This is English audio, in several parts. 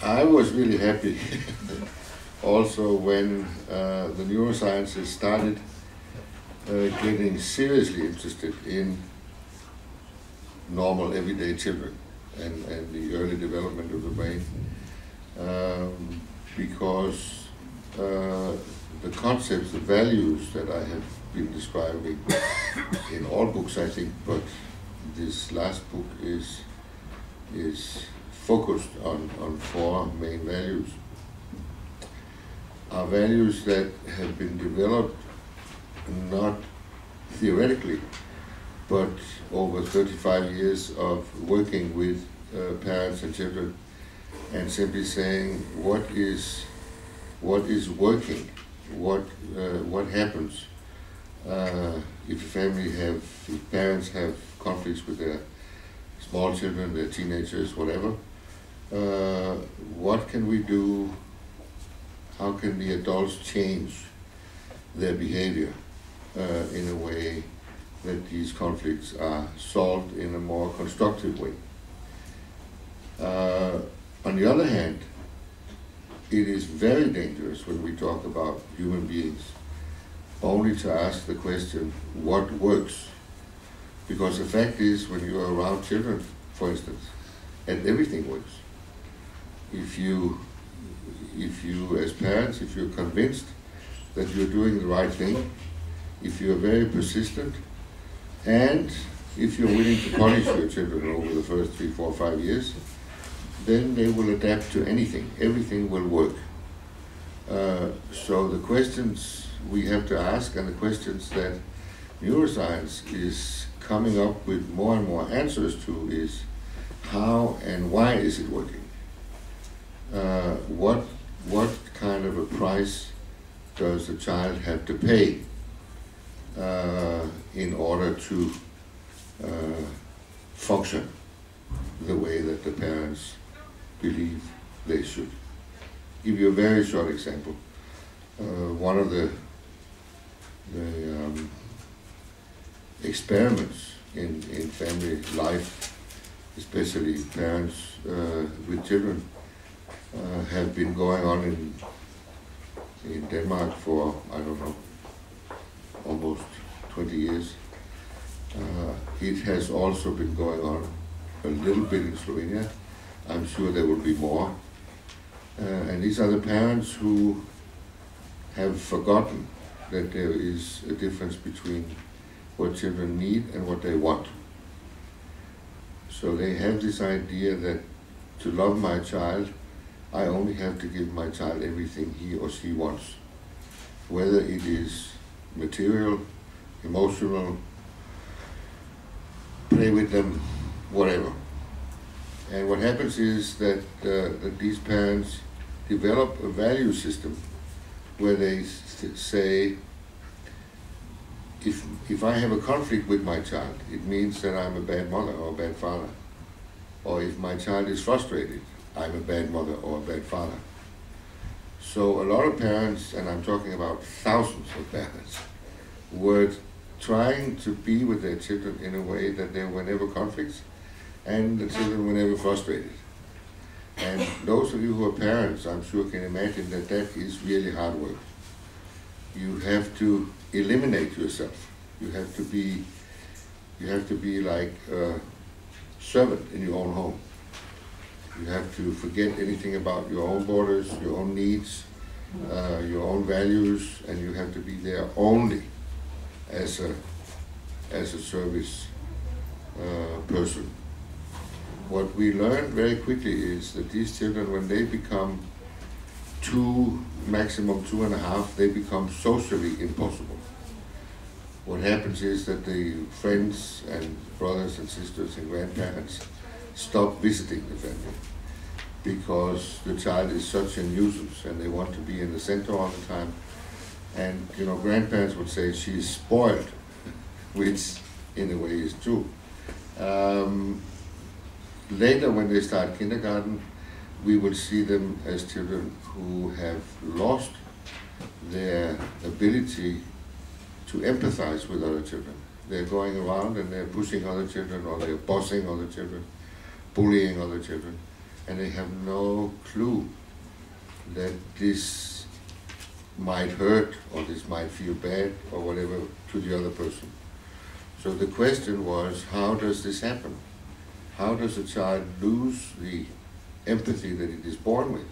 I was really happy also when the neurosciences started getting seriously interested in normal everyday children and the early development of the brain, because the concepts, the values that I have been describing in all books, I think, but this last book is focused on four main values. Are values that have been developed not theoretically, but over 35 years of working with parents and children, and simply saying what is working, what happens if parents have conflicts with their small children, their teenagers, whatever. What can we do? How can the adults change their behavior in a way that these conflicts are solved in a more constructive way? On the other hand, it is very dangerous when we talk about human beings only to ask the question, what works? Because the fact is, when you are around children, for instance, and everything works. If you as parents, if you're convinced that you're doing the right thing, if you're very persistent, and if you're willing to punish your children over the first 3, 4, 5 years, then they will adapt to anything. Everything will work. So the questions we have to ask, and the questions that neuroscience is coming up with more and more answers to, is how and why is it working? What kind of a price does the child have to pay in order to function the way that the parents believe they should? Give you a very short example. One of the experiments in family life, especially parents with children, have been going on in Denmark for, I don't know, almost 20 years. It has also been going on a little bit in Slovenia. I'm sure there will be more. And these are the parents who have forgotten that there is a difference between what children need and what they want. So they have this idea that to love my child, I only have to give my child everything he or she wants, whether it is material, emotional, play with them, whatever. And what happens is that these parents develop a value system where they say, if I have a conflict with my child, it means that I'm a bad mother or a bad father. Or if my child is frustrated, I'm a bad mother or a bad father. So a lot of parents, and I'm talking about thousands of parents, were trying to be with their children in a way that there were never conflicts and the children were never frustrated. And those of you who are parents, I'm sure can imagine that that is really hard work. You have to eliminate yourself. You have to be like a servant in your own home. You have to forget anything about your own borders, your own needs, your own values, and you have to be there only as a service person. What we learned very quickly is that these children, when they become 2, maximum 2.5, they become socially impossible. What happens is that the friends and brothers and sisters and grandparents stop visiting the family because the child is such a nuisance and they want to be in the center all the time. And grandparents would say she's spoiled, which in a way is true. Later, when they start kindergarten, we will see them as children who have lost their ability to empathize with other children. They're going around and they're pushing other children, or they're bossing other children, bullying other children. and they have no clue that this might hurt or this might feel bad or whatever to the other person. So the question was, how does this happen? How does a child lose the empathy that it is born with?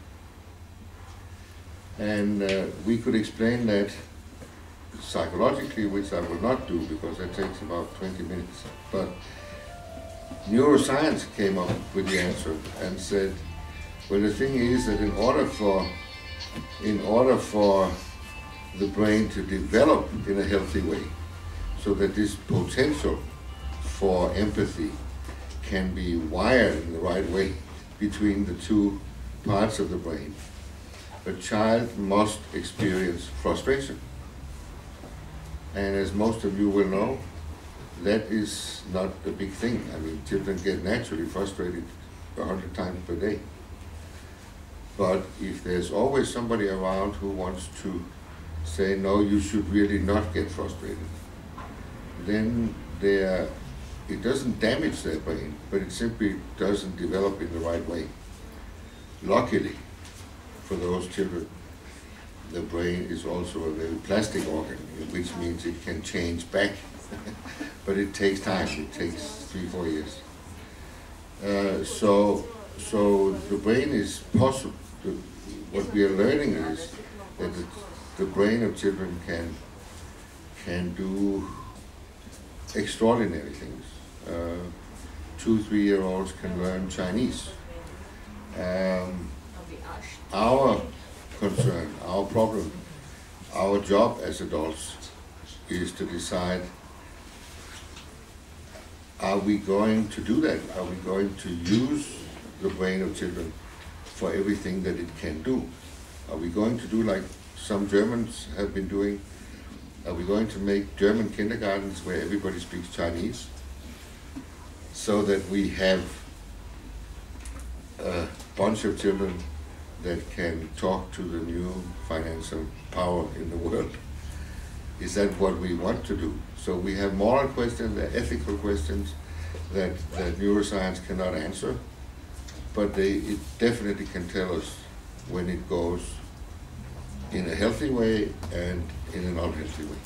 And we could explain that psychologically, which I will not do because that takes about 20 minutes. But neuroscience came up with the answer and said, well, the thing is that in order for the brain to develop in a healthy way, so that this potential for empathy can be wired in the right way between the two parts of the brain, a child must experience frustration. And as most of you will know, that is not a big thing. I mean, children get naturally frustrated 100 times per day. But if there's always somebody around who wants to say, no, you should really not get frustrated, then it doesn't damage their brain, but it simply doesn't develop in the right way. Luckily, for those children, the brain is also a very plastic organ, which means it can change back. But it takes time, it takes 3-4 years. So the brain is possible. What we are learning is that the brain of children can do extraordinary things. 2-3-year-olds can learn Chinese. Our concern, our problem, our job as adults is to decide, are we going to do that? Are we going to use the brain of children for everything that it can do? Are we going to do like some Germans have been doing? Are we going to make German kindergartens where everybody speaks Chinese so that we have a bunch of children that can talk to the new financial power in the world? Is that what we want to do? So we have moral questions, there are ethical questions that neuroscience cannot answer, but it definitely can tell us when it goes in a healthy way and in an unhealthy way.